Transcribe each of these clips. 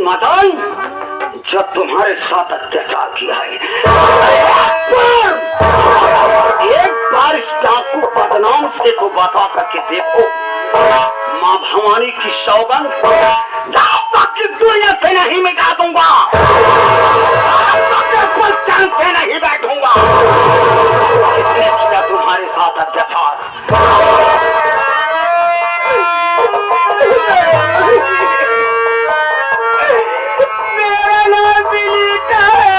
माताएं, जब तुम्हारे साथ अत्याचार किया है, एक बार इस डाकू बदनाम से तो बता करके देखो। माँ भवानी की सौगंध, जब तक दुनिया से नहीं मिटा दूंगा, चैन से नहीं बैठूंगा। किसने किया तुम्हारे साथ अत्याचार? मेरा नाम विनीता है।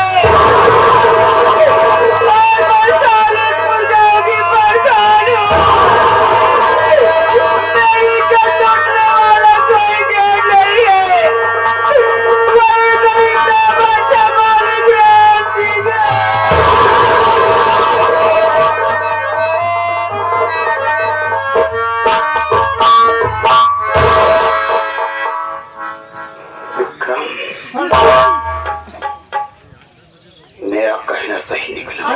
मेरा कहना सही निकला।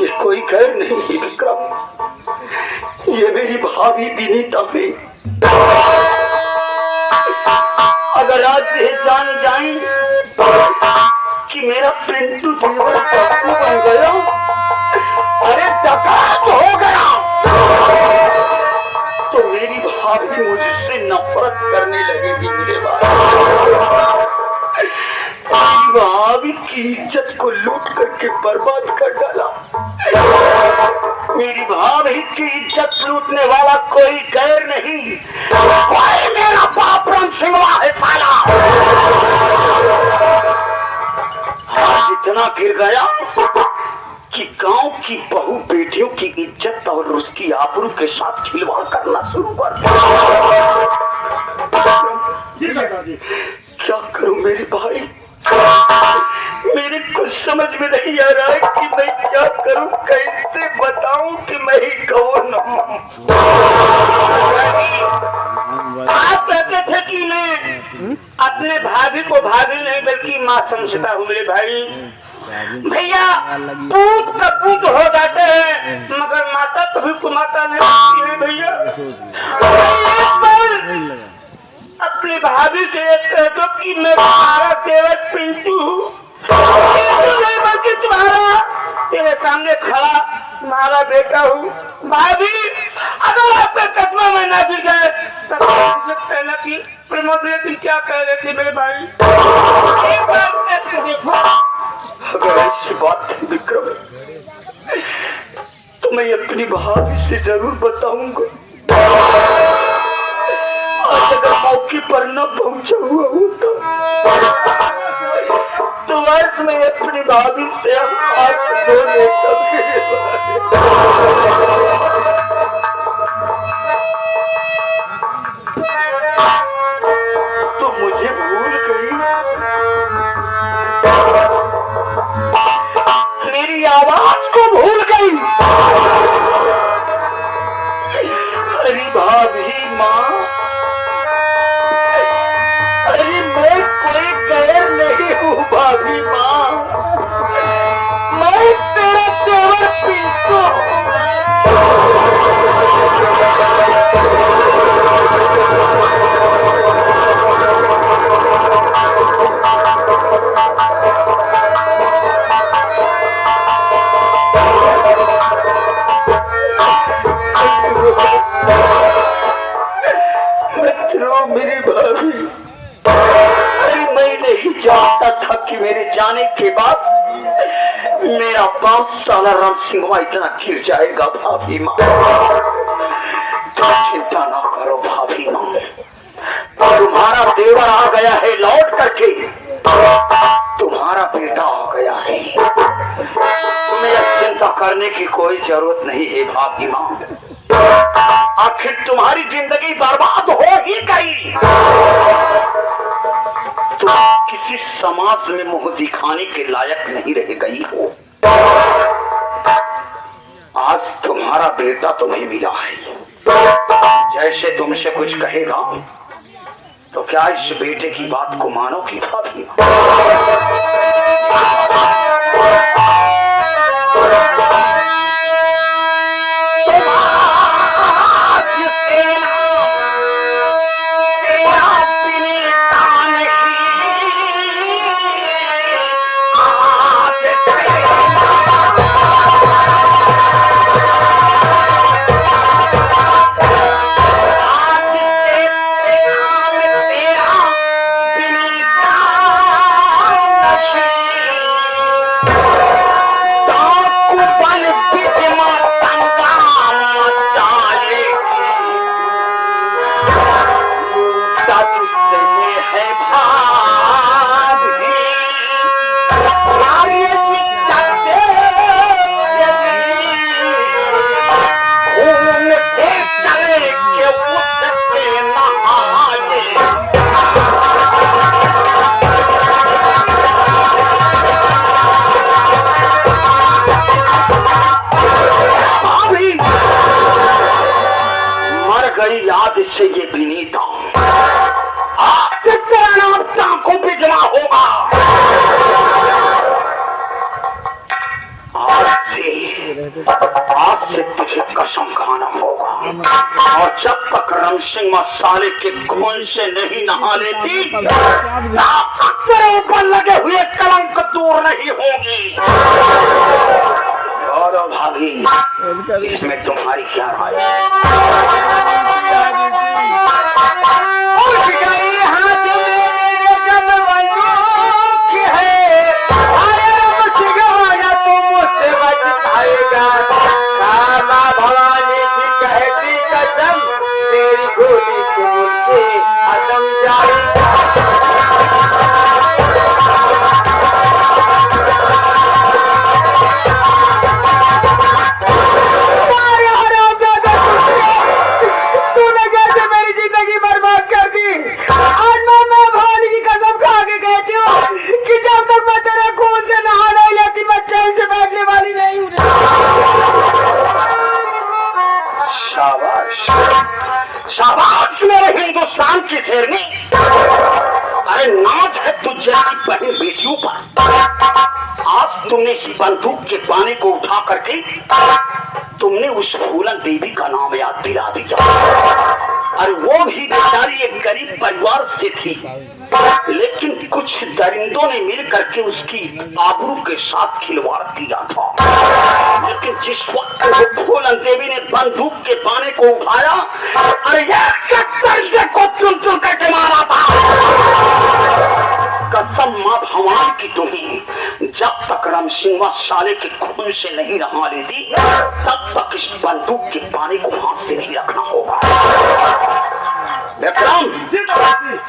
ये कोई गैर नहीं है विक्रम, ये मेरी भाभी विनीता है। अगर आज ये जान जाए कि मेरा पिंटू जीवन पप्पू बन गया, अरे डकैत हो गया, तो मेरी भाभी मुझसे नफरत करने लगेगी। मेरे भाभी की इज्जत को लूट करके बर्बाद कर डाला। मेरी भाभी की इज्जत लूटने वाला कोई गैर नहीं, कोई मेरा बाप राम सिंगवा है साला। आज इतना गिर गया कि गांव की बहू बेटियों की इज्जत और उसकी आबरू के साथ खिलवाड़ करना शुरू कर दिया। क्या करूं मेरे भाई, मेरे कुछ समझ में नहीं आ रहा है कि मैं क्या करूं, कैसे बताऊं कि मैं ही कौन हूं। आप कहते थे कि मैं अपने भाभी को भाभी नहीं बल्कि माँ समझता हूँ। मेरे भाई भैया पूत का पूत हो जाते हैं, मगर माता कभी को माता नहीं होती है। भैया अपनी भाभी से कह दो कि मैं तुम्हारा देवर पिंटू नहीं बल्कि तुम्हारा तेरे सामने खड़ा तुम्हारा बेटा हूँ। भाभी अगर आपके कदमों में ना गिर जाए तब कहना कि तुम क्या कह रहे थे मेरे भाई, एक बार देखो। अगर ऐसी बात है विक्रम, तो मैं अपनी भाभी से जरूर बताऊंगा। आज अगर मौके पर न पहुंचा हुआ होता तो आज मैं अपनी भाभी से हाथ धो लेता। तो मुझे भूल गई, मेरी आवाज को भूल गई। अरे भाभी माँ, अरे मैं कोई गैर नहीं हूँ भाभी माँ, मैं तेरा देवर पिंटू हूँ। मेरी भाभी, अरे मैं नहीं जानता था कि मेरे जाने के बाद मेरा 5 साल राम सिंहवा इतना गिर जाएगा। भाभी माँ तुम चिंता ना करो भाभी माँ, तुम्हारा देवर आ गया है लौट करके, तुम्हारा बेटा आ गया है, तुम्हें चिंता करने की कोई जरूरत नहीं है भाभी माँ। आखिर तुम्हारी जिंदगी बर्बाद हो ही गई, तुम किसी समाज में मुंह दिखाने के लायक नहीं रह गई हो। आज तुम्हारा बेटा तुम्हें मिला है, जैसे तुमसे कुछ कहेगा तो क्या इस बेटे की बात को मानोगी भाभी? गई याद से ये विनीता, आज से तेरा नाम टांकों पे जमा होगा। आज से तुझे कसम खाना होगा, और जब तक रणसिंह मसाले के खून से नहीं नहा लेती, तब तक तेरे ऊपर लगे हुए कलंक दूर नहीं होगी। और भाभी, इसमें तुम्हारी क्या राय है? भवानी की कहती कसम, तेरी गोली सुन के असम जाए। तूने कैसे मेरी जिंदगी बर्बाद कर दी? आज मैं भवानी की कसम खा के कहती हूँ कि जब तक मैं तेरे खून से नहा नहीं लेती, मैं चैन से बैठने वाली नहीं हूँ। शाबाश, शाबाश मेरे हिंदुस्तान की शेरनी। अरे नाच है तुझ जैसी बहन बेटियों पर। आज तुमने इस बंदूक के पानी को उठा करके तुमने उस फूलन देवी का नाम याद दिला दिया। अरे वो भी बेचारी एक गरीब परिवार से थी, लेकिन कुछ दरिंदों ने मिल करके उसकी आबरू के साथ खिलवाड़ किया था। लेकिन जिस वक्त वो फूलन देवी ने बंदूक के पानी को उठाया, अरे ये को चुन चुन करके मारा था। कसम मां भवानी की तुम्हें जब तक रणसिंह साले के खून से नहीं नहा लेती, तब तक इस बंदूक के पानी को हाथ से नहीं रखना होगा। विक्रम,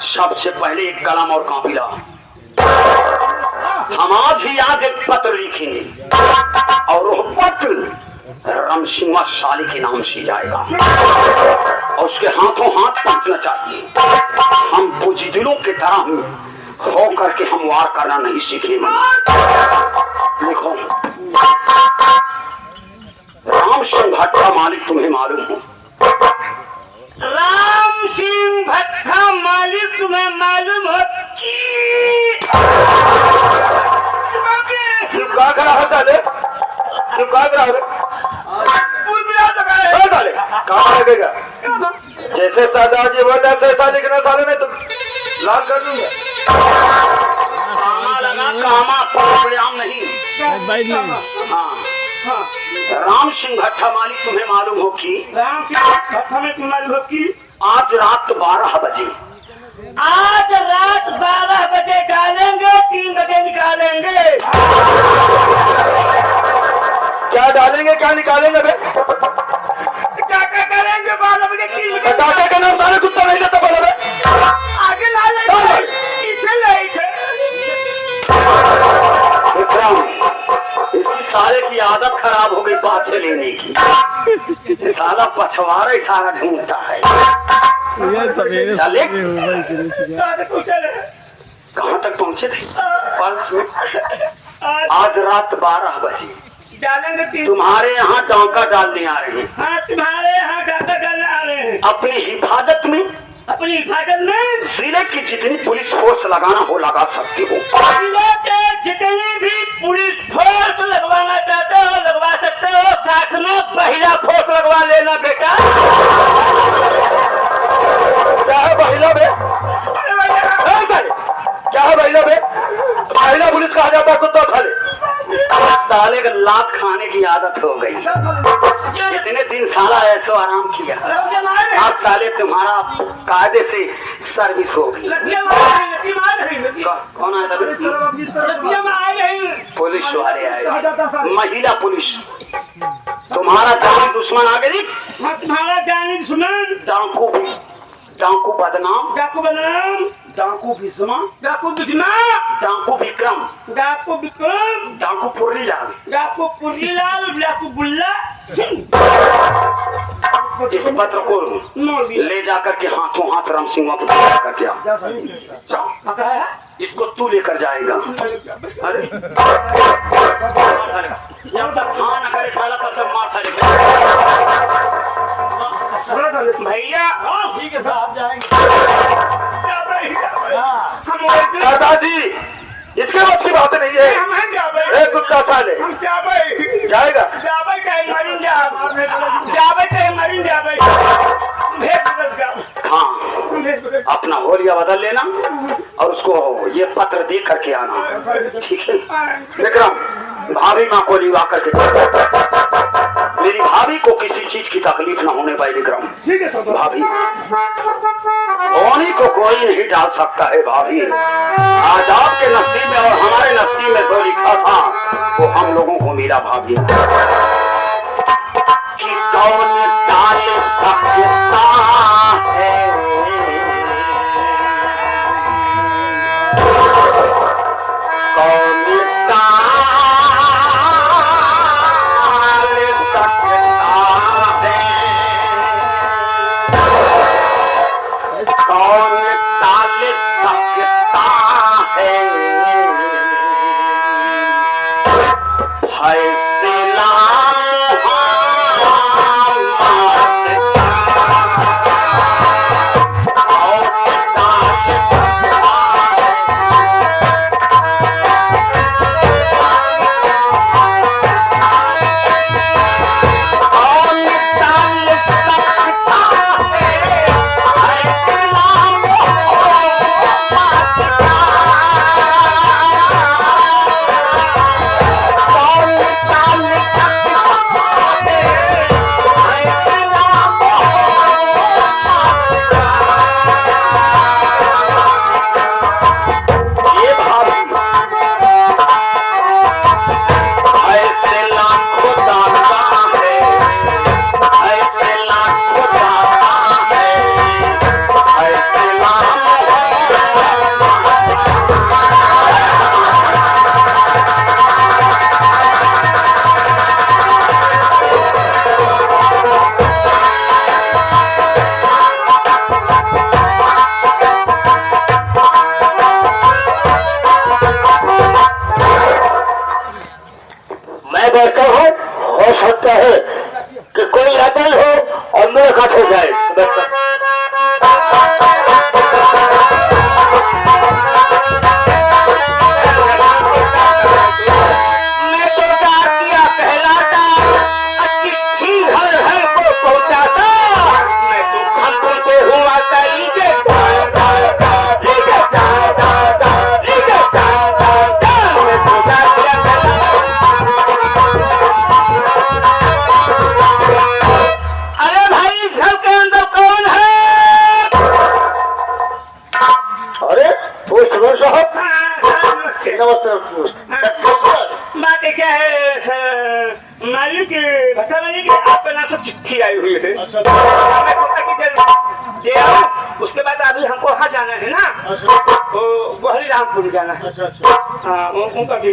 सबसे पहले एक कलम और काफिला। हम आज एक पत्र लिखेंगे, और वो पत्र रणसिंह साले के नाम से जाएगा, और उसके हाथों हाथ पहुंचना चाहिए। हम बुज़दिलों की तरह हो करके हम वार करना नहीं सीखे। देखो, राम सिंह भट्टा मालिक तुम्हें मालूम हो? राम सिंह भट्टा मालिक तुम्हें मालूम हो कि कहाँ लगेगा? जैसे दादाजी बोला ऐसा लिखना साले में तो लाल कर दूंगा। कामा लगा, कामा परिणाम नहीं। हाँ, राम सिंह भट्टा मालिक तुम्हें मालूम हो कि राम सिंह भट्टा में तुम्हें मालूम हो कि आज रात 12 बजे, आज रात 12 बजे डालेंगे, 3 बजे निकालेंगे। क्या डालेंगे, क्या निकालेंगे? क्या करेंगे 12 बजे 3 बजे? डाका का नाम सारे कुत्ता नहीं लेता बोला। आगे ला लेंगे, पीछे लाइट है। इसकी सारे की आदत खराब हो गई पाछे लेने की। सारा पछवाड़ा ही सारा ढूंढता है। कहाँ तक पहुँचे थे? पर्स में। आज रात 12 बजे डालेंगे। तुम्हारे यहाँ डाका डालने आ रहे हैं। हाँ, तुम्हारे यहाँ डाका डालने आ रहे हैं। अपनी हिफाजत में, अपनी हिफाजत में जिले की जितनी पुलिस फोर्स लगाना हो लगा सकते हो। जिले के जितनी भी पुलिस फोर्स लगवाना चाहते हो लगवा सकते हो। साथ में महिला फोर्स लगवा लेना बेटा। क्या है महिला बे? क्या है महिला बे? महिला पुलिस कहा जाता है कुत्ता खा ले। साले का लात खाने की आदत हो गई। इतने दिन साला ऐसो आराम किया, आज साले तुम्हारा कायदे से सर्विस होगी। कौन आया था? पुलिस वाले आए, महिला पुलिस। तुम्हारा जानी दुश्मन आ गई। तुम्हारा जानी दुश्मन डाकू डाकू बदनाम, डाकू बदनाम, डाकू भीष्मा, डाकू भीष्मा, डाकू विक्रम, डाकू विक्रम, डाकू पुरीलाल, डाकू पुरीलाल, डाकू बुल्ला सिंह। इस पत्र को ले जाकर के हाथों हाथ राम सिंह को करके जाओ। इसको तू लेकर जाएगा। अरे जब तक हाँ न करे साला तब तक मार भैया। जी इसके बस की बात नहीं है। हम जाबे ए कुत्ता साले हम जाबे जाएगा जाबे चाहे मरीन जाबे जाबे चाहे मरीन जाबे भेज बदल जाओ। हाँ अपना होलिया बदल लेना और उसको ये पत्र दे करके आना, ठीक है विक्रम। भाभी माँ को लिवा करके मेरी भाभी को किसी चीज की तकलीफ ना होने पाए विक्रम। ठीक है सब भाभी होनी को कोई नहीं डाल सकता है भाभी। आज आपके नसीब में और हमारे नसीब में जो लिखा था वो हम लोगों को मिला भाभी। कि कौन डाल सकता है कौन डाल कौन डाल सकता है फैसला बैठा हो सकता है कि कोई आता हो और मुलाकात हो जाए। मैं तो डाकिया कहलाता, चिट्ठी घर घर को पहुंचाता। मैं तो खंडों पे हुआ लीजिए मैं तो डाकिया अरे भाई घर के अंदर कौन है? अरे वो सुनो साहब, नमस्ते। बात क्या है मालिक भट्टा मालिक आपका नाम से चिट्ठी आई हुई है। मैं सोचा कि चल दे आओ, उसके बाद अभी हमको वहाँ जाना है ना, तो बहरी रामपुर जाना है। हाँ उनका भी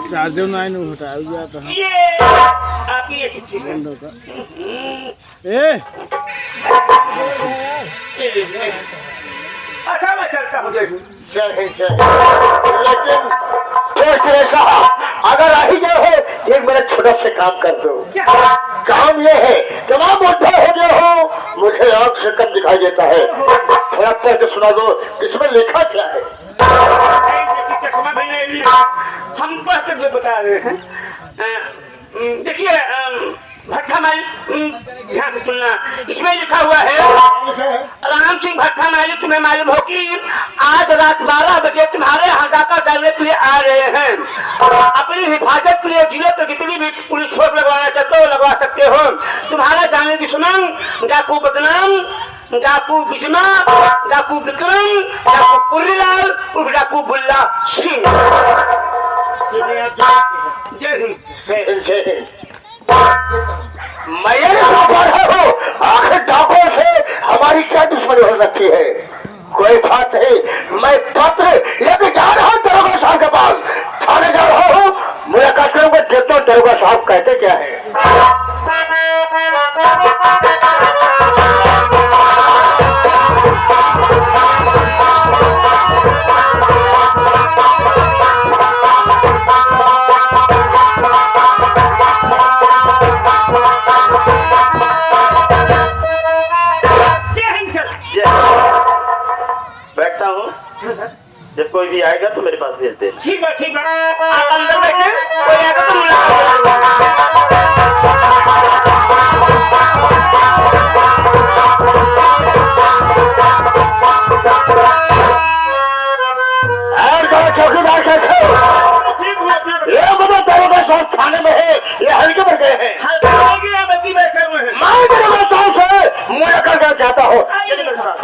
चार्जर नहीं उठा जाता है। ये आपकी ये चिट्ठी है। अच्छा मैं चलता हूँ। लेकिन साहब अगर आ ही गए हो एक मेरा छोटा सा काम कर दो। काम ये है जवाब बुढ़ा हो गया हो, मुझे आंख से कम दिखाई देता है, थोड़ा पढ़ के सुना दो इसमें लिखा क्या है। चश्मा भी हम पढ़ कर बता रहे हैं। देखिए भट्टा मालिक ध्यान से सुनना, इसमें लिखा हुआ है राम सिंह भट्टा मालिक, तुम्हें मालूम हो कि आज रात 12 बजे तुम्हारे यहाँ डाका डालने के लिए आ रहे हैं। अपनी हिफाजत के लिए जिले पर कितनी भी पुलिस फोर्स लगवाना चाहते हो लगवा सकते हो। तुम्हारा जाने दुश्मन डाकू बदनाम, डाकू बिस्मा, डाकू विक्रम, डाकू पुरीलाल और डाकू बुल्ला सिंह। जय हिंद। मैं ये पढ़ा हूँ आखिर डाकों से हमारी क्या दुश्मनी हो सकती है। कोई बात नहीं, मैं पत्र लेके जा रहा हूँ दरोगा साहब के पास, थाने जा रहा हूँ, मुलाकात करूंगा, देखता हूँ दरोगा साहब कहते क्या है। जब कोई भी आएगा तो मेरे पास भेज दे। ठीक है आप अंदर बैठे, कोई आएगा तो मुलाकात। और कहो चौकीदार कैसे हो? ठीक हुआ अपना ये बता दरोगा साहब थाने में है, ये हल्के में गए हैं। बच्ची बैठे हुए हैं। मैं दरोगा साहब से मुलाकात करना चाहता हूँ। आइए मेरे साथ।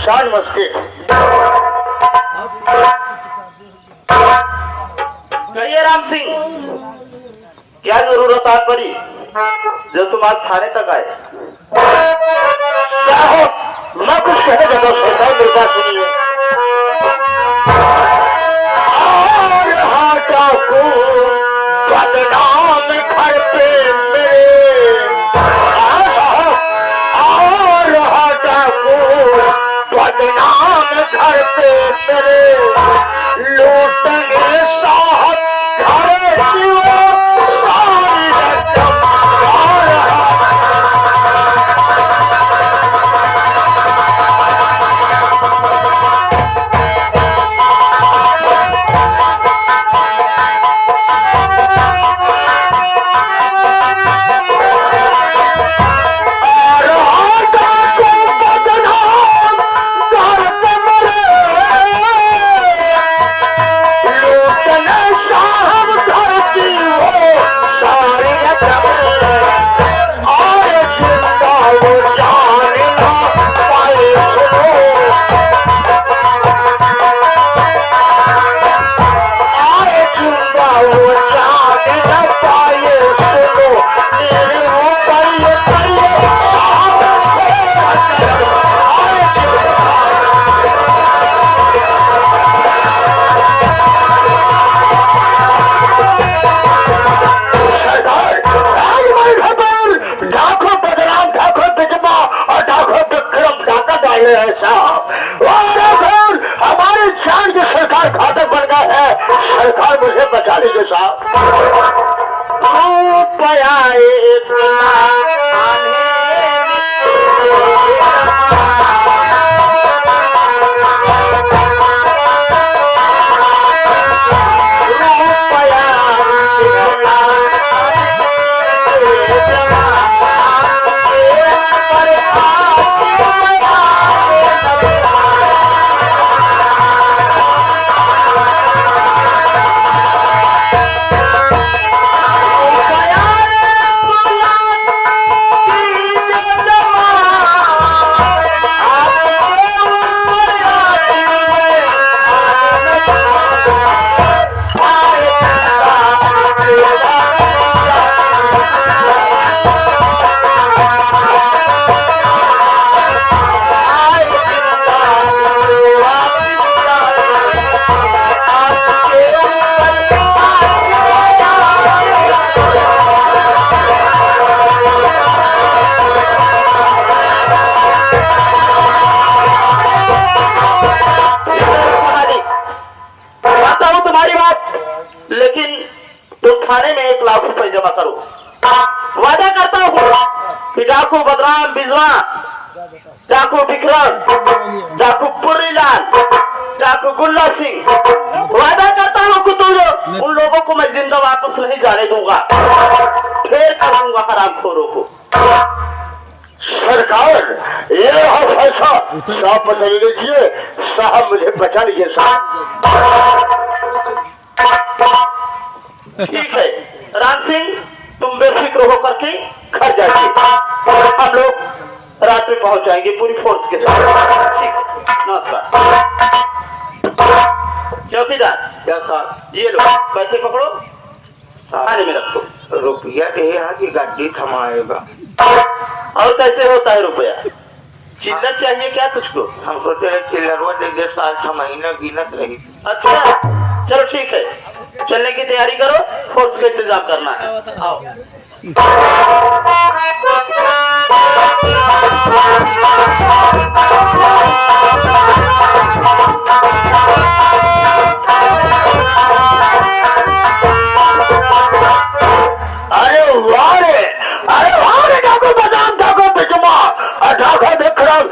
शान मस्ती। कहिए राम सिंह, क्या जरूरत आ पड़ी जो तुम आज थाने तक आए? क्या हो? मैं कुछ कहने देता हूँ, सरकार मेरी बात सुनिए। और हाटा को बदनाम घर पे मेरे, और हाटा को बदनाम घर पे मेरे, लूटने साहब घर की वो सारी रकम। हमारे जान की सरकार घातक बन गया है, सरकार मुझे बचा लीजिए साहब। थाने में 1 लाख रुपए जमा करो। वादा करता हूँ कि डाकू बदराम बिजवा, डाकू विक्रम, डाकू पुरीलाल, डाकू गुल्ला सिंह, वादा करता हूँ कि उन लोगों को मैं जिंदा वापस नहीं जाने दूंगा, फिर करूंगा हरामखोरों को। सरकार ये रहा फैसला, साहब बचा लीजिए साहब, मुझे बचा लीजिए साहब। ठीक है राम सिंह, तुम बेफिक्र होकर के घर जाइए, हम लोग रात में पहुंच जाएंगे पूरी फोर्स के साथ। ठीक है, नमस्कार। चौकीदार क्या साहब, ये लो पैसे पकड़ो, थाने में रखो। रुपया यहाँ की गाड़ी थमाएगा। और कैसे होता है रुपया? चिल्लर चाहिए क्या तुझको? हमको तेरे चिल्लरवा दे दे, साल 6 महीना गिनत रही। अच्छा चलो ठीक है, चलने की तैयारी करो, फोर्स का इंतजाम करना है। आओ। अरे वाह रे, डाकू बदाम, डाकू बिजमा, डाकू विक्रम,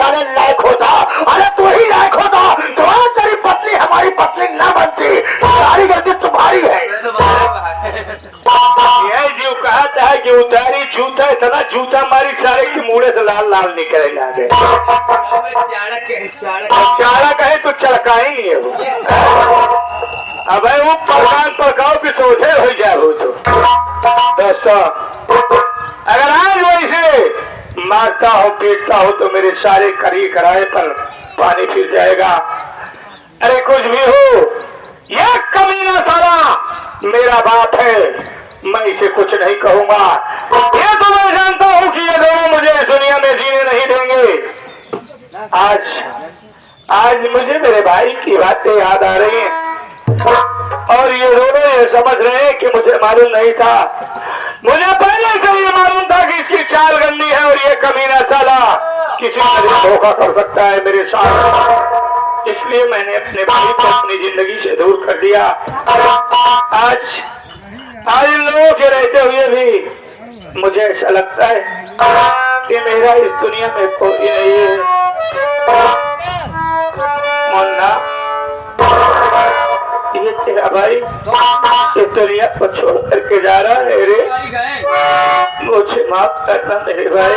जाने लायक होता। अरे तू ही लायक होता तो आज तेरी पत्नी हमारी पत्नी न बनती। सारी गलती तुम्हारी है। यह जीव कहता है कि उतारी जूता इतना जूता मारी सारे की मुड़े से लाल लाल निकले जाके। चाड़ा कहे तो चड़का ही नहीं है वो। अब वो प्रधान पड़काओ की सोचे हो जाए हो तो दोस्तों, अगर आज वैसे मारता हो पीटता हो तो मेरे सारे करी कराए पर पानी फिर जाएगा। अरे कुछ भी हो, यह कमीना साला मेरा बाप है, मैं इसे कुछ नहीं कहूंगा। ये तो मैं जानता हूं कि ये दोनों मुझे इस दुनिया में जीने नहीं देंगे। आज मुझे मेरे भाई की बातें याद आ रही हैं और ये दोनों ये समझ रहे हैं कि मुझे मालूम नहीं था। मुझे पहले से ये मालूम था कि इसकी चाल गंदी है और ये कमीना साला किसी तरह धोखा कर सकता है मेरे साथ। इसलिए मैंने अपने भाई को अपनी जिंदगी से दूर कर दिया। आज इन लोगों के रहते हुए भी मुझे ऐसा लगता है कि मेरा इस दुनिया में कोई नहीं है। मुन्ना, ये तेरा भाई इस दुनिया को छोड़ करके जा रहा है रे, मुझे माफ करना मेरे भाई।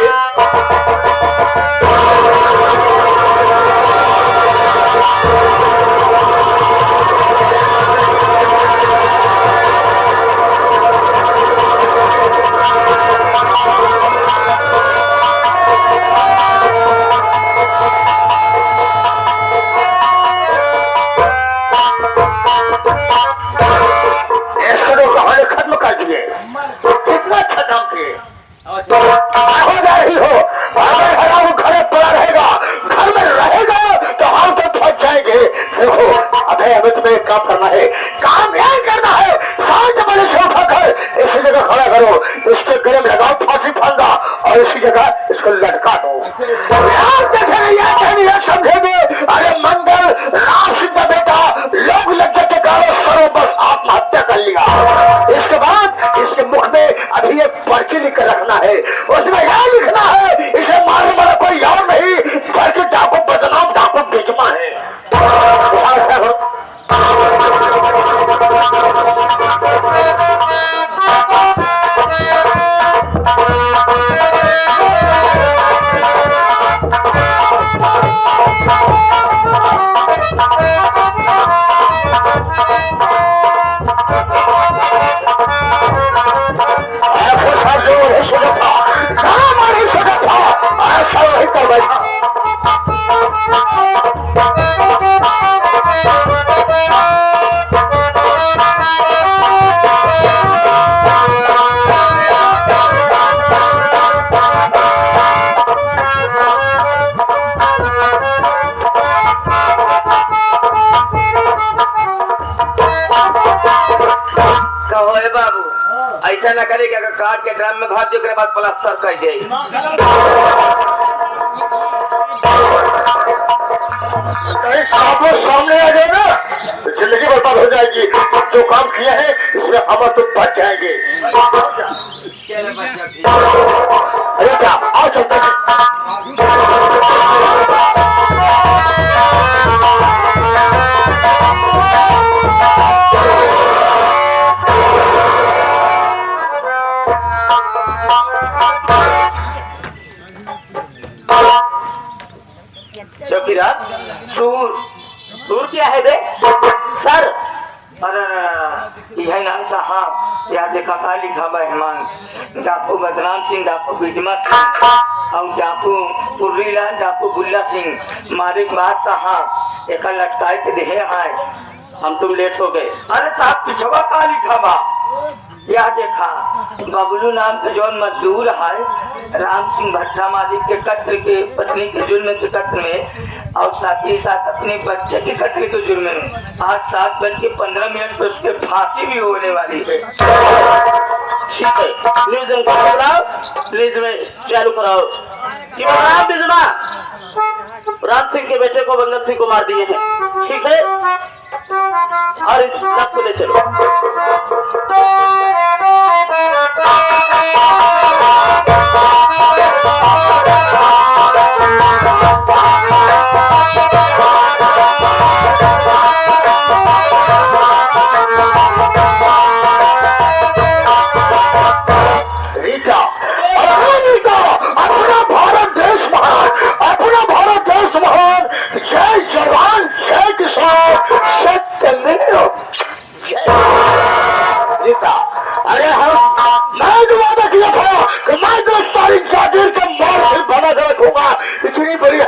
खत्म कर दिए। कितना अच्छा काम किए। हो जा रही हो, अगर वो घर पड़ा रहेगा, घर में रहेगा तो हम तो पहुंच जाएंगे। देखो अबे हमें तुम्हें एक काम करना है, काम यही करना है। शांत बने से उठाकर इसी जगह खड़ा करो, इसके गले में लगाओ फांसी फंदा और इसी जगह इसको लटका दो। यार देखेंगे या समझेंगे। अरे मंगल राम सिंह का बेटा लोग लज्जा के कारण सरो बस आत्महत्या कर लिया। इसके बाद इसके मुख में अभी एक पर्ची लिख कर रखना है, उसमें यह लिखना है इसे मारने वाला कोई और नहीं बल्कि डाकू बदनाम डाकू बिजमा है। ऐसा न करे कि अगर काट के ड्रम में भर दे के बाद प्लास्टर कर जाए। कहीं सामने आ जाए ना तो जिंदगी बर्बाद हो जाएगी। जो काम किया है इसमें हम तो बच जाएंगे। अरे क्या आओ चलते हैं। चौकीदार, सूर क्या है बे? सर, अरे यह नाम साहब यहाँ देखा था लिखा मेहमान डाकू बदनाम सिंह, डाकू बिजमा सिंह और डाकू पुर्रीलाल, डाकू बुल्ला सिंह मारे बात साहब एक लटकाए के देहे है। हम तुम लेट हो गए। अरे साहब पिछवा का लिखा बा या देखा बबलू नाम का जौन मजदूर है राम सिंह भट्टा मालिक के कत्ल के पत्नी के जुर्म के कत्ल में और साथ ही साथ अपने बच्चे के कत्ल के जुर्म में आज 7:15 पर उसके फांसी भी होने वाली है। ठीक है, न्यूज कराओ, प्लीज में चालू कराओ कि बिजमा राज सिंह के बेटे को बंदर सिंह को मार दिए हैं। ठीक है, और इस सबको ले चलो।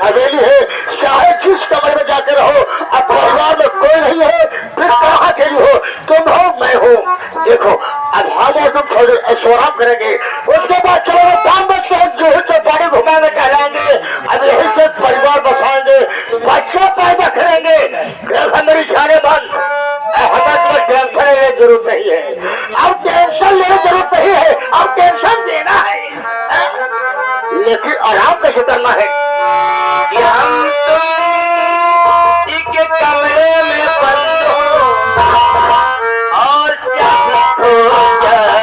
हवेली है, चाहे जिस कमरे में जाकर रहो, अब परिवार में कोई नहीं है, फिर कहाँ के लिए हो? तुम हो, मैं हूँ। देखो अब हम और तुम थोड़ी ऐश्वर्या करेंगे, उसके बाद चलो दाम बच्चे जो है तो बड़े घुमाने कहलाएंगे, अब यही से परिवार बसाएंगे, बच्चा पैदा करेंगे, फिर मेरी जाने बंद। हमें तो टेंशन लेने की जरूरत नहीं है, अब टेंशन लेने की जरूरत नहीं है, अब टेंशन देना है, लेकिन आराम कैसे करना है कि हम तुम एक कमरे में बंद हो और चाहे हो जाए।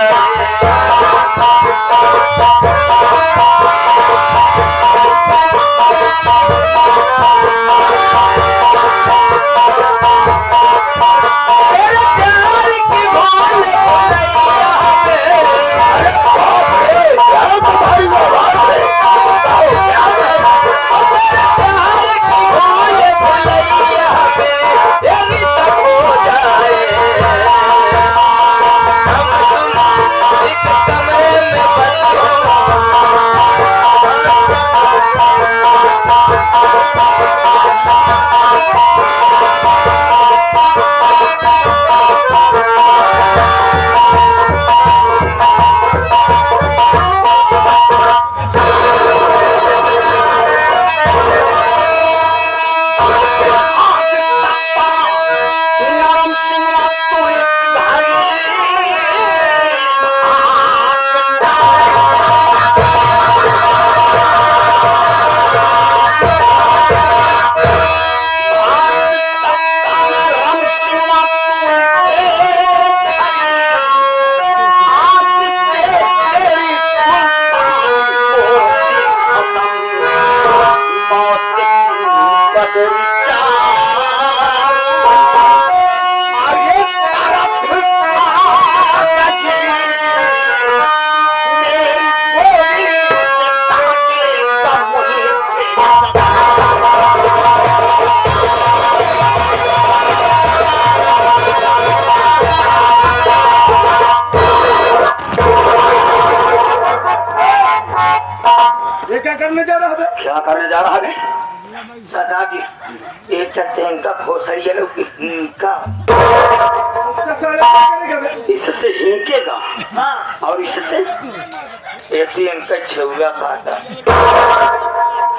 तेरे प्यार की बोल बुलैया पे, अरे बाप रे, क्या तुम्हारी आवाज है? प्यार की बोल बुलैया पे यही सब हो जाए। हम तुम एक कमरे में बंद हो। राम सिंह तो एक ये क्या करने जा रहा है? क्या करने जा रहा है सदा जी? ये चलते इनका घोसड़िया लोग इनका इससे हिंकेगा और इससे ऐसे इनका छेउला काटा।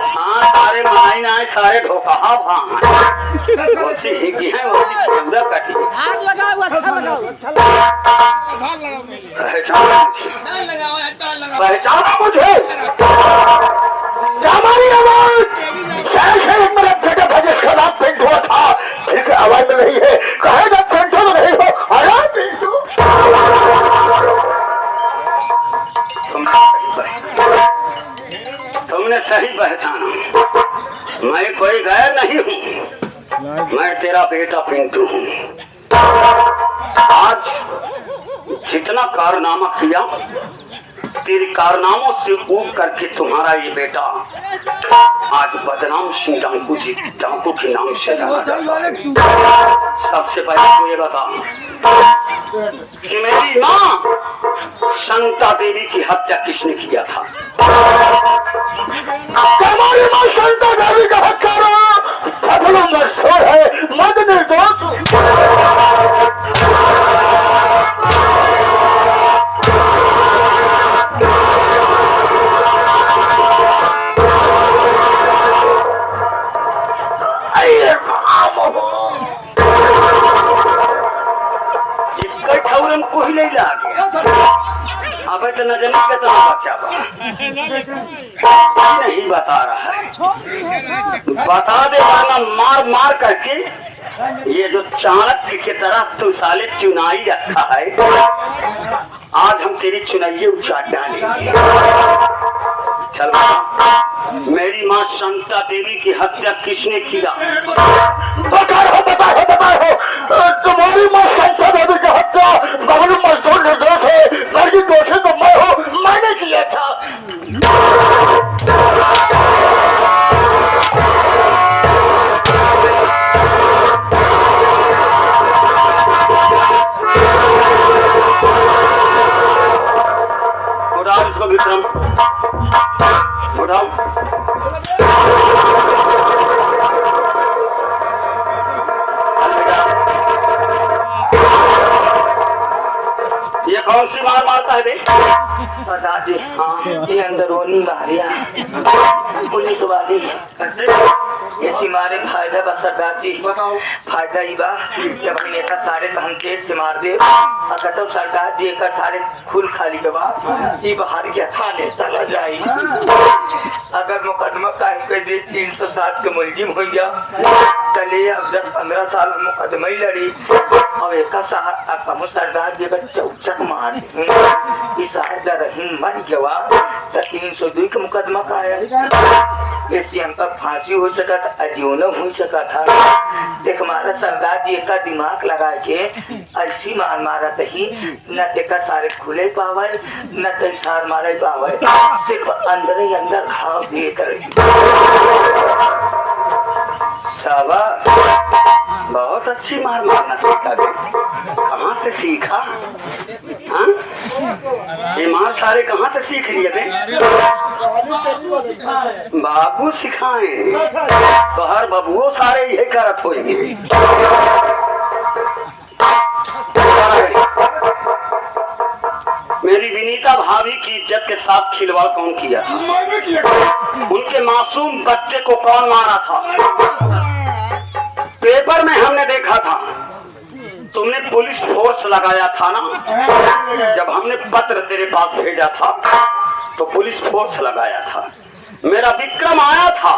हाँ सारे माई ना सारे धोखा वैसे हिंकी है वैसे छेउला काटी। आग लगाओ, अच्छा लगाओ, अच्छा लगाओ। पहचाना मुझे हमारी आवाज कैसे मेरा बेटा भजन का नाम पेंट हुआ था, फिर आवाज में नहीं है, कहेगा पेंटो तो नहीं हो, आया पेंटो। तुमने सही पहचाना, मैं कोई गैर नहीं हूँ, मैं तेरा बेटा पिंटू हूँ। आज जितना कारनामा किया तेरे कारनामों से ऊब करके तुम्हारा ये बेटा आज बदनाम सिंह डाकू जी डाकू के नाम से जाना जाता है। सबसे पहले तो ये बता कि मेरी माँ संता देवी की हत्या किसने किया था? हमारी माँ संता देवी का हत्यारा फजलो मशहूर है, मद निर्दोष। कोई नहीं ला गया अब तो न जाने कितना बच्चा नहीं बता रहा है, बता दे वाला मार मार करके ये जो चाणक्य की तरह तू साले चुनाई रखा है, आज हम तेरी चुनाइये उचाट डालेंगे। चल मेरी माँ संता देवी की हत्या किसने किया? बताओ तुम्हारी माँ संता देवी की हत्या बबलू मजदूर निर्दोष है, बल्कि दोषी तो मैं हूँ, मैंने किया था। उठाओ इसको विक्रम, उठाओ। बता दे। हाँ ये अंदरूनी गाड़ियाँ पुलिस वाली ऐसी मारे फायदा बस सरदार जी बताओ फायदा ही बा जब हम नेता सारे तो हम केस से मार दे अगर तो सरदार जी का सारे खुल खाली के बाद ये बाहर के थाने चला जाए अगर मुकदमा काहे कर दे 307 के मुलजिम हो जा चले अब 10-15 साल मुकदमा ही लड़ी अब एक सरदार जी का चौचक मार इस रहीम मर गवा तो 302 का मुकदमा का है ऐसी हमका फांसी हो सका था अजीवन हो सका था देख हमारा सरदार जी का दिमाग लगा के ऐसी मार मारा तही न देखा सारे खुले पावे न तई सार मारे पावे सिर्फ अंदर ही अंदर घाव दिए कर शाबाश बहुत अच्छी मार मारना सीखा थे कहाँ से सीखा हाँ ये मार सारे कहाँ से सीख लिए थे बाबू सिखाए तो हर बबुओ सारे यही करत हो मेरी विनीता भाभी की इज्जत के साथ खिलवाड़ कौन किया उनके मासूम बच्चे को कौन मारा था पेपर में हमने देखा था तुमने पुलिस फोर्स लगाया था ना जब हमने पत्र तेरे पास भेजा था तो पुलिस फोर्स लगाया था मेरा विक्रम आया था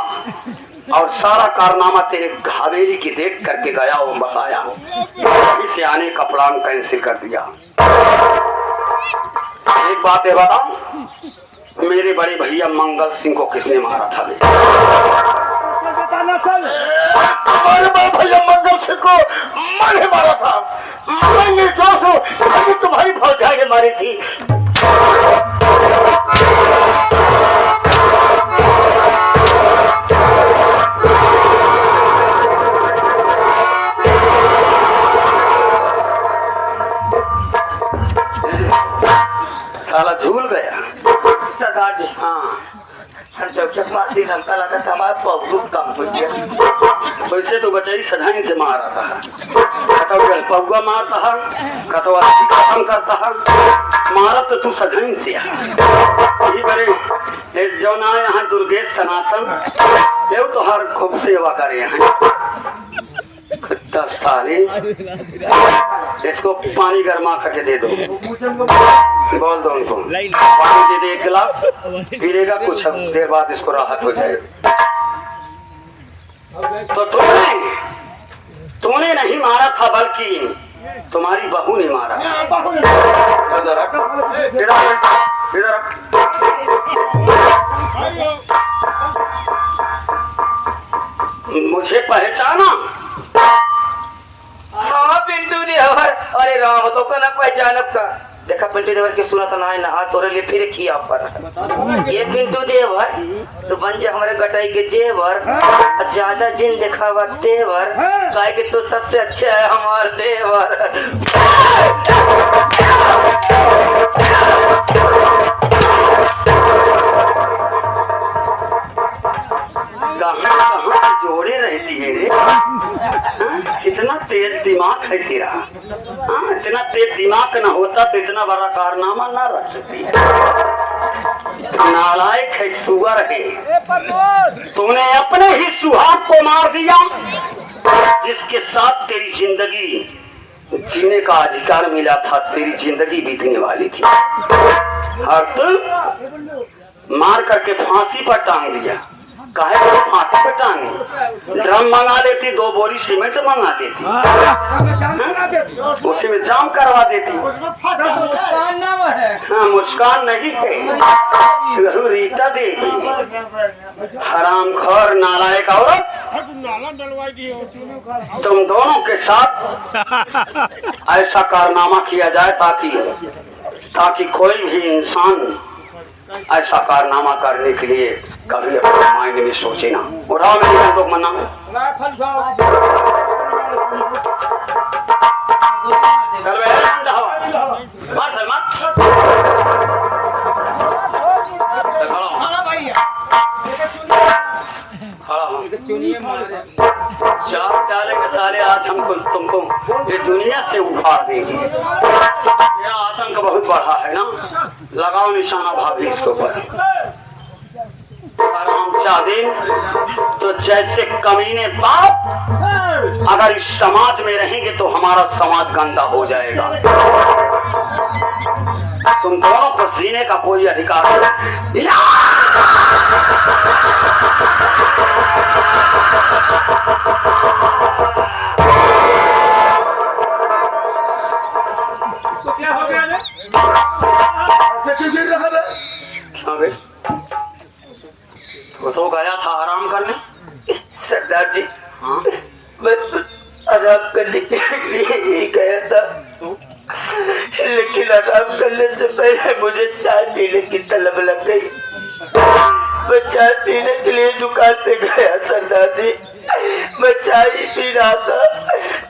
और सारा कारनामा तेरे घावेरी की देख करके गया वो बताया इसे आने का प्लान कैंसिल कर दिया एक बात है बताओ मेरे बड़े भैया मंगल सिंह को किसने मारा था हमारे बड़े भैया मंगल सिंह को मैंने मारा था मैंने तुम्हारी फौजाएं मारी थी साला झूल गया सरदार जी हाँ चौचक मारती धमका लगा था हमारा बहुत कम हो गया वैसे तो बचाई सधाई से मारा था कतौ पौवा मारता है कतौ अच्छी खत्म करता है मारा तो तू सधाई से यही करे जौन आए यहाँ दुर्गेश सनातन ये तो हर खूब सेवा करे हैं 10 साल इसको पानी गर्मा करके दे दो बोल दो उनको पानी दे दे 1 गिलास पीलेगा कुछ देर बाद इसको राहत हो जाएगी तो तूने नहीं मारा था बल्कि तुम्हारी बहू ने मारा इधर रख मुझे पहचाना हाँ पिंटू देवर अरे राम तो का ना पहचानब का देखा पिंटू देवर के सुना तो ना नहा तोरे लिए फिर किया पर ये पिंटू देवर तो बन जा हमारे गटाई के जेवर ज्यादा जिन दिखावा तेवर काहे कि तो सबसे अच्छा है हमार देवर जोड़े रहती है रे इतना तेज दिमाग है तेरा इतना तेज दिमाग न होता तो इतना बड़ा कारनामा ना रख सकती नालायक है सुअर है तूने अपने ही सुहाग को मार दिया जिसके साथ तेरी जिंदगी जीने का अधिकार मिला था तेरी जिंदगी बीतने वाली थी और तू मार करके फांसी पर टांग दिया काहे को फांसी पे टांगे ड्रम मंगा लेती 2 बोरी सीमेंट मंगा देती उसी में जाम करवा देती हाँ मुस्कान नहीं है रीता देवी हरामखोर नालायक औरत तुम दोनों के साथ ऐसा कारनामा किया जाए ताकि कोई भी इंसान ऐसा कारनामा करने के लिए कभी अपने मायने में सोचे ना उठाओ मेरे तो मना हाँ चुनिए मारे चाप डालेंगे साले आज हमको तुमको ये दुनिया से उखाड़ देंगे। मेरा आतंक बहुत बढ़ा है ना, लगाओ निशाना भाभी इसके ऊपर। आराम चाहते तो जैसे कमीने बाप अगर इस समाज में रहेंगे तो हमारा समाज गंदा हो जाएगा। तुम दोनों को जीने का कोई अधिकार नहीं। तो क्या हो गया क्यों गिर रहा है? हाँ बे, वो तो गया था आराम करने। सरदार जी, हाँ मैं तो आराम करने के लिए ही गया था, लेकिन आराम करने से पहले मुझे चाय पीने की तलब लग गई। मैं चाय पीने के लिए दुकान पे गया सरदार जी। मैं चाय ही पी रहा था,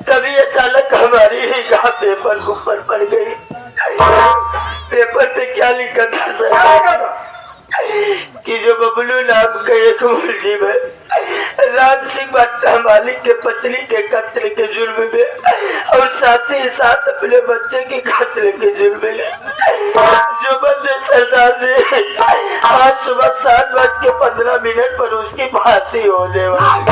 तभी अचानक हमारी निगाह पेपर के ऊपर पड़ गई। पेपर पे क्या लिखा था सरदार कि जो बबलू नाम का एक मुलजिम है राज सिंह भट्टा मालिक के पत्नी के कत्ल के जुर्म में और साथ ही साथ अपने बच्चे के कत्ल के जुर्म में जो बंदे सरदार जी आज सुबह 7:15 पर उसकी फांसी होने वाली।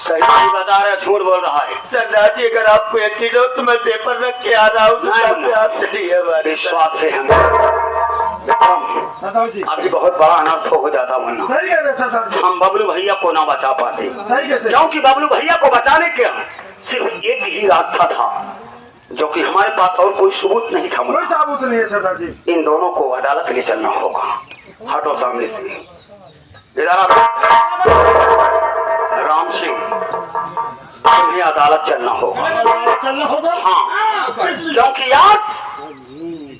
सही नहीं बता रहा, झूठ बोल रहा है। सरदार जी, अगर आपको यकीन हो तो मैं पेपर रख के आ रहा हूँ। आप चलिए, हमारे विश्वास है हमें। सरदार जी अभी बहुत बड़ा अनर्थ हो जाता वरना सही है सरदार जी, हम बबलू भैया को ना बचा पाते, सही है क्योंकि बबलू भैया को बचाने के सिर्फ एक ही रास्ता था, जो कि हमारे पास और कोई सबूत नहीं था। कोई सबूत नहीं है सरदार जी। इन दोनों को अदालत ले चलना होगा। हटो सामने से। इधर आओ। राम सिंह, तुम्हें अदालत चलना होगा। चलना होगा हाँ, क्योंकि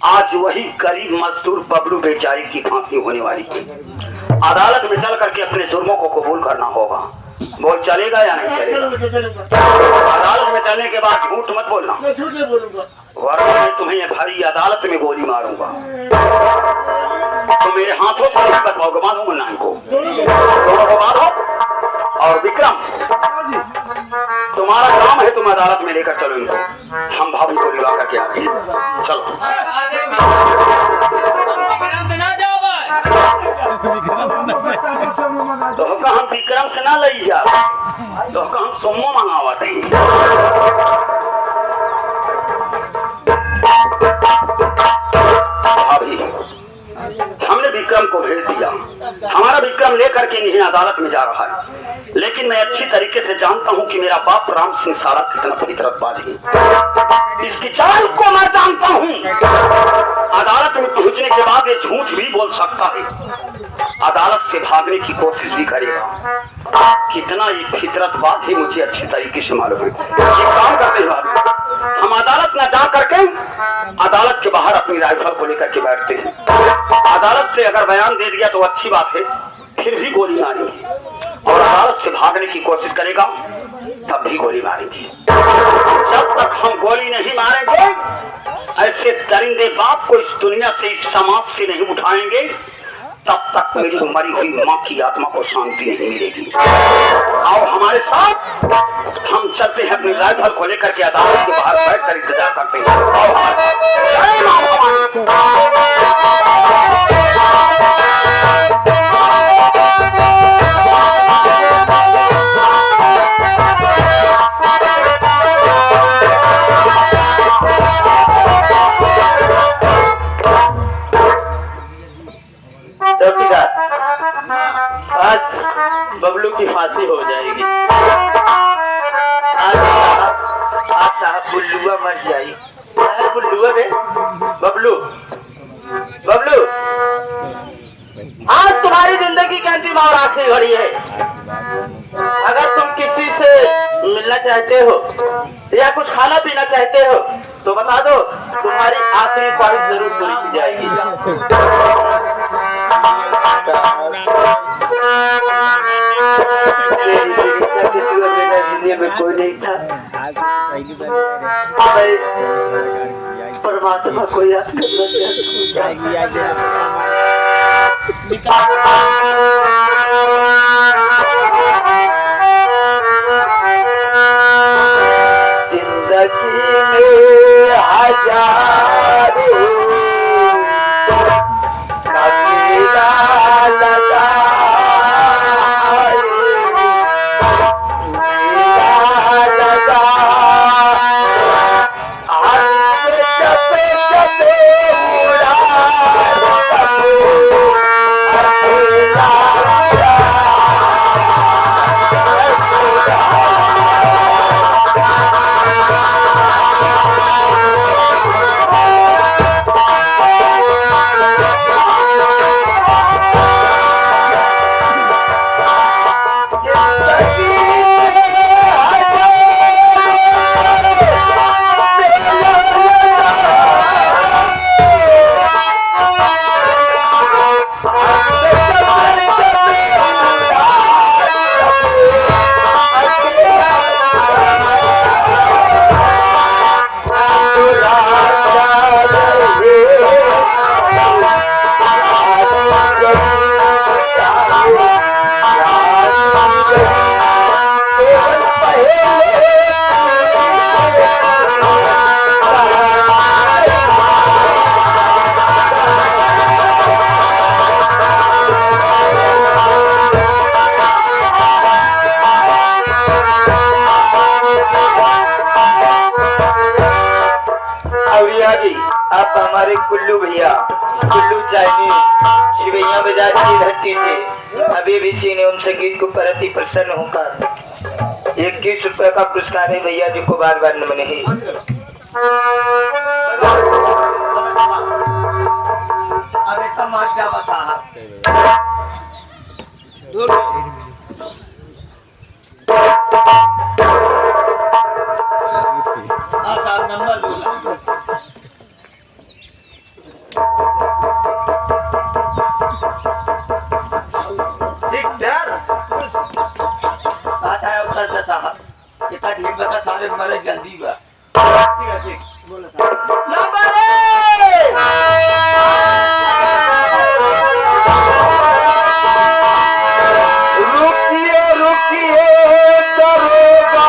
आज वही गरीब मजदूर बबलू बेचारी की फांसी होने वाली है। अदालत में चल करके अपने जुर्मों को कबूल करना होगा। बोल, चलेगा या नहीं चलेगा? अदालत में चलने के बाद झूठ मत बोलना, मैं झूठ नहीं बोलूंगा, वरना मैं तुम्हें भारी अदालत में गोली मारूंगा। तो मेरे हाथों से नहीं बतवाओगे, मानो मुन्ना इनको दोनों को बांधो। और विक्रम, तुम्हारा काम है, तुम अदालत में लेकर चलो इनको। हम भाभी को लिवा करके आ रहे हैं। चलो। तो हम विक्रम से ना लई जा, तो हम सोमो मंगावत हैं। भाभी, हमने विक्रम को भेज दिया। हमारा विक्रम लेकर के इन्हें अदालत में जा रहा है, लेकिन मैं अच्छी तरीके से जानता हूं कि मेरा बाप राम सिंह सारा कितना फितरतबाज है। इसकी चाल को मैं जानता हूं। अदालत में पहुंचने के बाद ये झूठ भी बोल सकता है, अदालत से भागने की कोशिश भी करेगा। कितना ये फितरतबाज है मुझे अच्छी तरीके से मालूम है। ये काम करते हैं हम अदालत न जा करके अदालत के बाहर अपनी राइफल को लेकर के बैठते हैं। अदालत से अगर बयान दे दिया तो अच्छी बात है, फिर भी गोली मारेंगे। और अदालत से भागने की कोशिश करेगा तब भी गोली मारेंगे। जब तक हम गोली नहीं मारेंगे, ऐसे दरिंदे बाप को इस दुनिया से, इस समाज से नहीं उठाएंगे, तब तक मेरी मरी हुई माँ की आत्मा को शांति नहीं मिलेगी। आओ हमारे साथ, हम चलते हैं अपनी राइफल को लेकर के अदालत के बाहर बैठ कर इंतजार करते हैं। आओ आज बबलू की फांसी हो जाएगी। आज साहब बुल्लुआ मर जाएगी। बुल्लुआ रे, बबलू बबलू, आज तुम्हारी जिंदगी की अंतिम और आखिरी घड़ी है। अगर तुम किसी से मिलना चाहते हो या कुछ खाना पीना चाहते हो तो बता दो, तुम्हारी आखिरी ख्वाहिश जरूर पूरी की जाएगी। दुनिया में कोई नहीं था, परमात्मा को याद करना चाहता हूँ। आप हमारे कुल्लू भैया, कुल्लू चाइनीज शिवैया बाजार की धरती से अभी भी सीने उन संगीत को प्रति प्रसन्न होकर 21 रुपए का पुरस्कार है भैया जी को बार बार नमन है। अरे कमाल का बसा नंबर बोला साहब इतना ठीक बता सारे मरे जल्दी बा ठीक है ठीक बोलो साहब नंबर रुकिए रुकिए दरोगा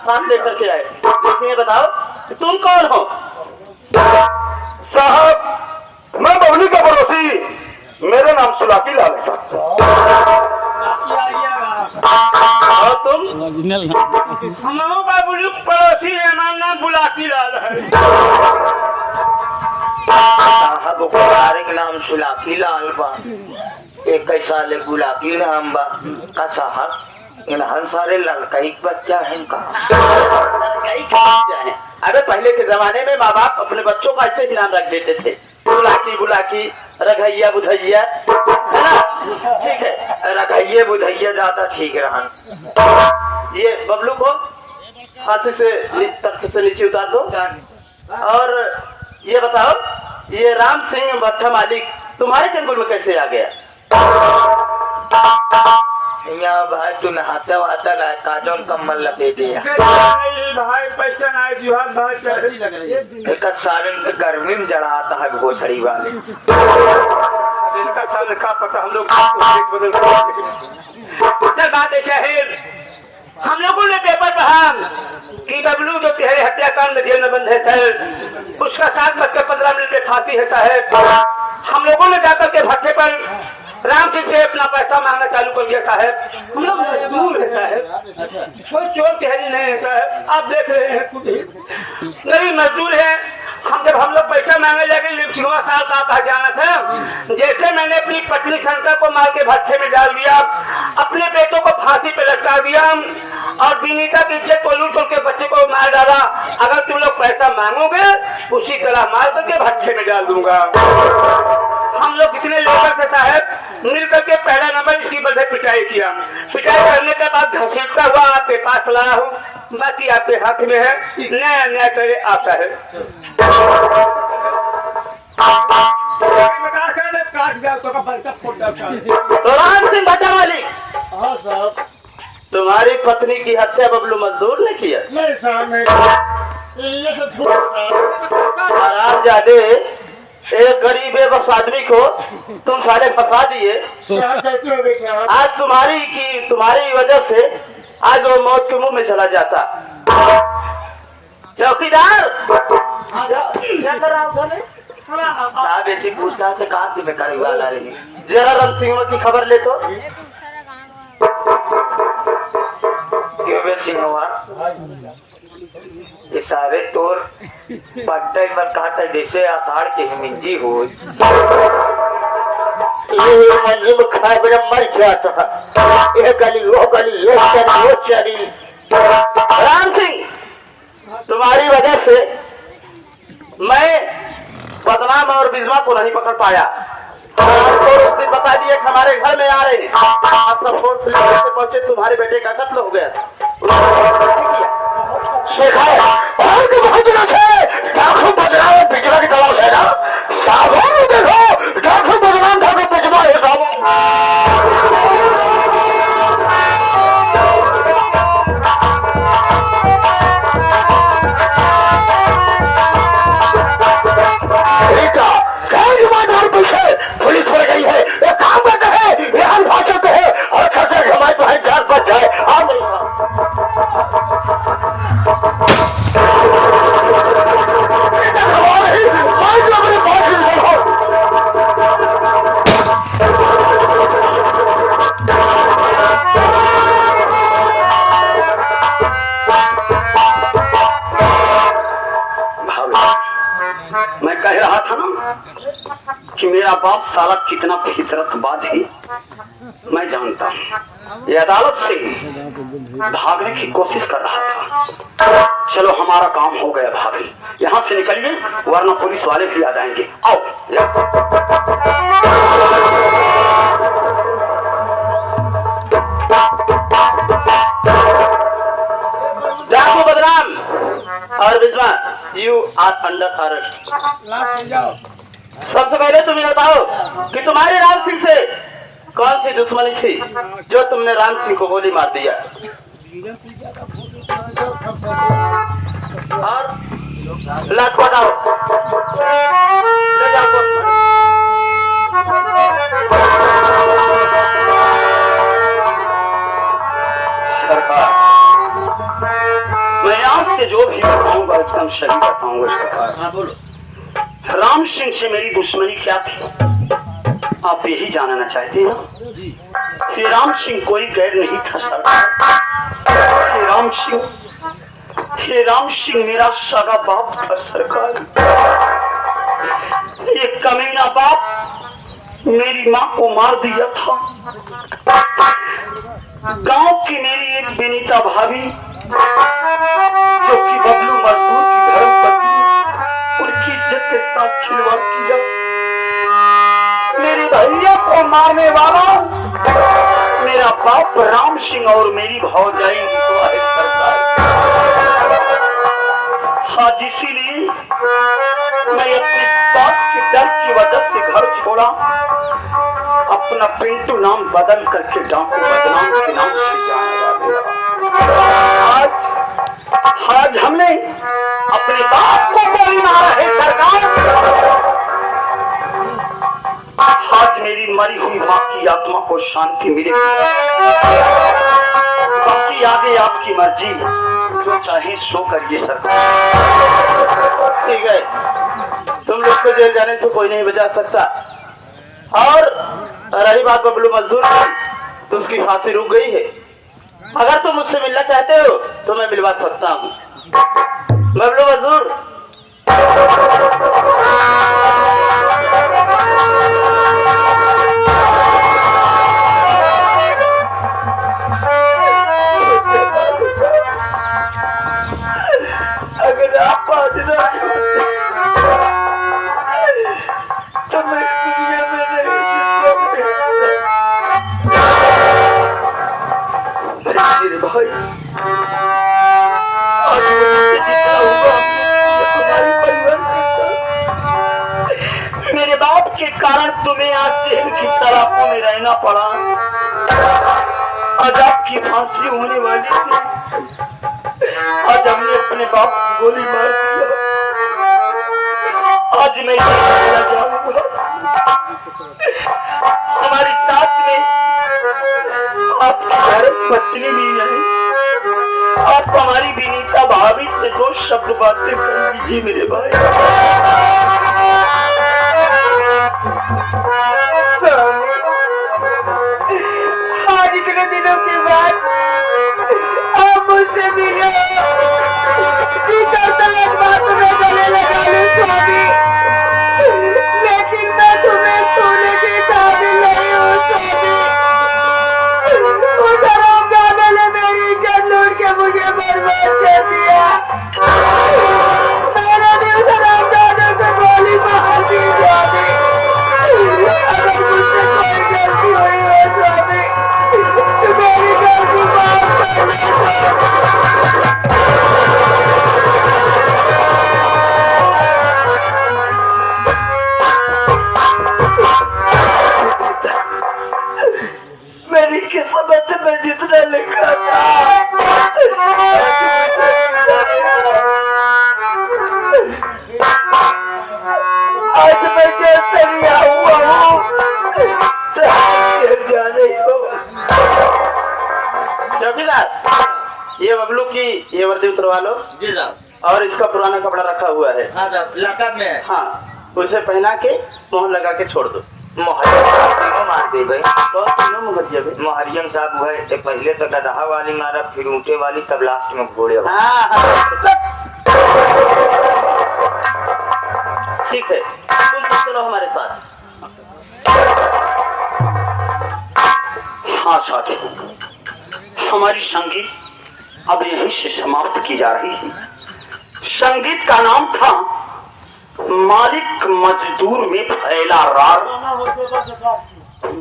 साथ लेकर के आए। देखिए बताओ तुम कौन हो? साहब मैं बबली का पड़ोसी, मेरा नाम सुलाकी लाल है साहब। और तुम? हम लोगों का पड़ोसी है, हमारा नाम बुलाकी लाल है। साहब हमारे का नाम सुलाकी लाल बा, एक कैसा ले बुलाकी नाम बा का साहब इन हर सारे लड़का एक बच्चा है इनका। अरे पहले के जमाने में माँ बाप अपने बच्चों का ऐसे ही नाम रख देते थे, बुलाकी बुलाकी, रघैया बुधैया, है ना? ठीक है, रघैया बुधैया ज्यादा ठीक रहा। ये बबलू को हाथ से तख्त से नीचे उतार दो। और ये बताओ ये राम सिंह भट्टा मालिक तुम्हारे जंगल में कैसे आ गया? यहाँ भाई तू नहाता वहाता ना काजोन कम्मल लपेट दिया भाई पैसा ना जुहाद भाई एक सारे गर्मी में जड़ाता है घोसड़ी वाले इनका साल का पता हम लोग बदल चल बात है। हम लोगों ने पेपर पढ़ा कि बबलू जो तिहरे हत्याकांड में जेल में बंद है सर, उसका 7 बजकर 15 मिनट में फांसी है साहब। हम लोगों ने जाकर के भट्टे पर राम सिंह से अपना पैसा मांगना चालू कर दिया साहब। हम लोग मजबूर है साहब, कोई चोर तिहरी नहीं है साहब, आप देख रहे हैं खुद ही गरीब मजदूर है। हम लोग पैसा मांगे जाके लिपसिंगवा साहब का कहा जाना था। जैसे मैंने अपनी पत्नी शंकर को मार के भट्टे में डाल दिया, अपने बेटों को फांसी पे लटका दिया और विनीता की इज्जत को लूट करके बच्चे को मार डाला। अगर तुम लोग पैसा मांगोगे उसी तरह मार करके भट्टे में डाल दूंगा। हम लोग कितने लेकर थे साहब, मिल करके पहला नंबर इसकी बदले पिटाई किया। पिटाई करने के बाद घसीटता हुआ आपके पास लाया हूँ, बाकी आपके हाथ में है, नया नया करे आता है। तो राम सिंह भट्टा मालिक, हाँ साहब, तुम्हारी पत्नी की हत्या बबलू मजदूर ने किया? नहीं साहब नहीं, ये तो झूठ आराम जादे, एक गरीब बस आदमी को तुम सारे फंसा दिए। कैसे हो गए साहब? आज तुम्हारी वजह से आज वो मौत के मुंह में चला जाता। चौकीदार साहब ऐसी पूछताछ से कहाँ से बेकार वाला रही, जरा रम सिंह की खबर ले तो। क्यों बे सिंहवा ये सारे तोर पट्टे पर काटा जैसे आषाढ़ के हिमिंजी हो ये मंजिल खबर मर जाता, ये गली वो गली, ये चली वो चली। राम सिंह तुम्हारी वजह से मैं बदनाम और बिजमा को नहीं पकड़ पाया। तो उस दिन बता दिए हमारे घर में आ रहे हैं, आप सब फोर्स लेकर पहुंचे, तुम्हारे बेटे का कत्ल हो गया। सिखाए और भी बहुत दिनों से डाकू बदनाम बिजला की तलाश है ना। सावधान देखो, डाकू बदनाम था तो बिजला है पीछे पुलिस पड़ गई है। ये काम करते हैं, ये हम भाषण है और कहते हमारे तो है जान बच जाए। मैं कह रहा था ना कि मेरा बाप साला कितना फितरतबाज है, मैं जानता हूँ। ये अदालत से भागने की कोशिश कर रहा था। चलो हमारा काम हो गया भाभी, यहाँ से निकलिए वरना पुलिस वाले भी आ जाएंगे। आओ डाकू बदनाम और Vishwa, you are under arrest. Lakh ले जाओ। सबसे पहले तुम ये बताओ कि तुम्हारे राम सिंह से कौन सी दुश्मनी थी जो तुमने राम सिंह को गोली मार दिया। और लाख बताओ, ले जाओ। सरकार, मैं आपसे जो भी बताऊंगा एकदम सही बताऊंगा सरकार। हाँ बोलो। राम सिंह से मेरी दुश्मनी क्या थी आप यही जानना चाहते हैं? श्री राम सिंह कोई गैर नहीं था सरकार। श्री राम सिंह मेरा सगा बाप था सरकार। एक कमीना बाप मेरी माँ को मार दिया था। गांव की मेरी एक विनीता भाभी जो कि बबलू मजदूर की धर्मपत्नी, उनकी इज्जत के साथ खिलवाड़ किया। मेरे भैया को मारने वाला मेरा बाप राम सिंह और मेरी भौजाई विधवा है सरकार। आज इसीलिए मैं अपने बाप के डर की वजह से घर छोड़ा, अपना पिंटू नाम बदल करके डाकू बदनाम के नाम से जाना लगा। आज हमने अपने बाप को गोली मारा है सरकार। आज मेरी मरी हुई माँ की आत्मा को शांति मिलेगी। बाकी आगे आपकी मर्जी, जो चाहे सो करिए सरकार। ठीक है, तुम लोग को जेल जाने से कोई नहीं बचा सकता। और रही बात बबलू मजदूर की, तो उसकी फांसी रुक गई है। अगर तुम मुझसे मिलना चाहते हो तो मैं मिलवा सकता हूँ। बबलू मजदूर, अगर आप आज ना तो मैं दुनिया में नहीं भाई। आज मुझसे जितना हुआ हमारे परिवार का। मेरे बाप के कारण तुम्हें आज जेल की सलाखों में रहना पड़ा। आज आपकी फांसी होने वाली थी, आज हमने अपने बाप को गोली मार दिया। आज मैं चला जाऊंगा। हमारी साथ में आपकी धर्म पत्नी भी नहीं। आप हमारी विनीता भाभी से दो शब्द बातें कर लीजिए मेरे भाई। आज इतने दिनों के बाद आप मुझसे मिले, बात में गले लगा लूं स्वामी, लेकिन मैं तुम्हें छूने की काबिल नहीं हूँ स्वामी। उधर आप जाने ने मेरी इज्जत लूट के मुझे बर्बाद कर दिया। मैंने भी उधर आप जाने से गोली मार दी स्वामी। अगर मुझसे कोई गलती हुई हो स्वामी, तो मेरी गलती माफ कर दो स्वामी। में कैसे लिया हुआ हूँ जाने को। चौकीदार, ये बबलू की ये वर्दी उतरवा लो जी साहब। और इसका पुराना कपड़ा रखा हुआ है। हाँ साहब, लकब में है। हाँ, उसे पहना के मोहर लगा के छोड़ दो। तीनों मार दे भाई। तो तीनों मुहर्रिया भी। मोहरियम साहब हुए ये पहले तो गदहा वाली मारा, फिर ऊँटे वाली, तब लास्ट में घोड़े वाली। हाँ, ठीक है, तुम चलो हमारे साथ। हाँ साथी, हमारी संगीत अब यहीं से समाप्त की जा रही है। संगीत का नाम था मालिक मजदूर में फैला रार,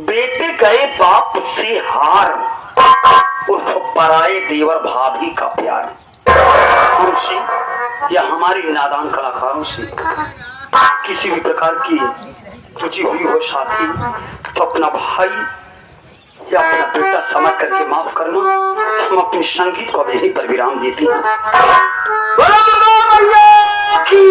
बेटे गए बाप से हार, उर्फ पराए देवर भाभी का प्यार। हमसे या हमारी नादान कलाकारों से किसी भी प्रकार की त्रुटि हुई हो साथी, तो अपना भाई या अपना बेटा समझ करके माफ करना। हम अपने संगीत को यहीं पर विराम देते हैं। बोलो दुर्गा मैया की।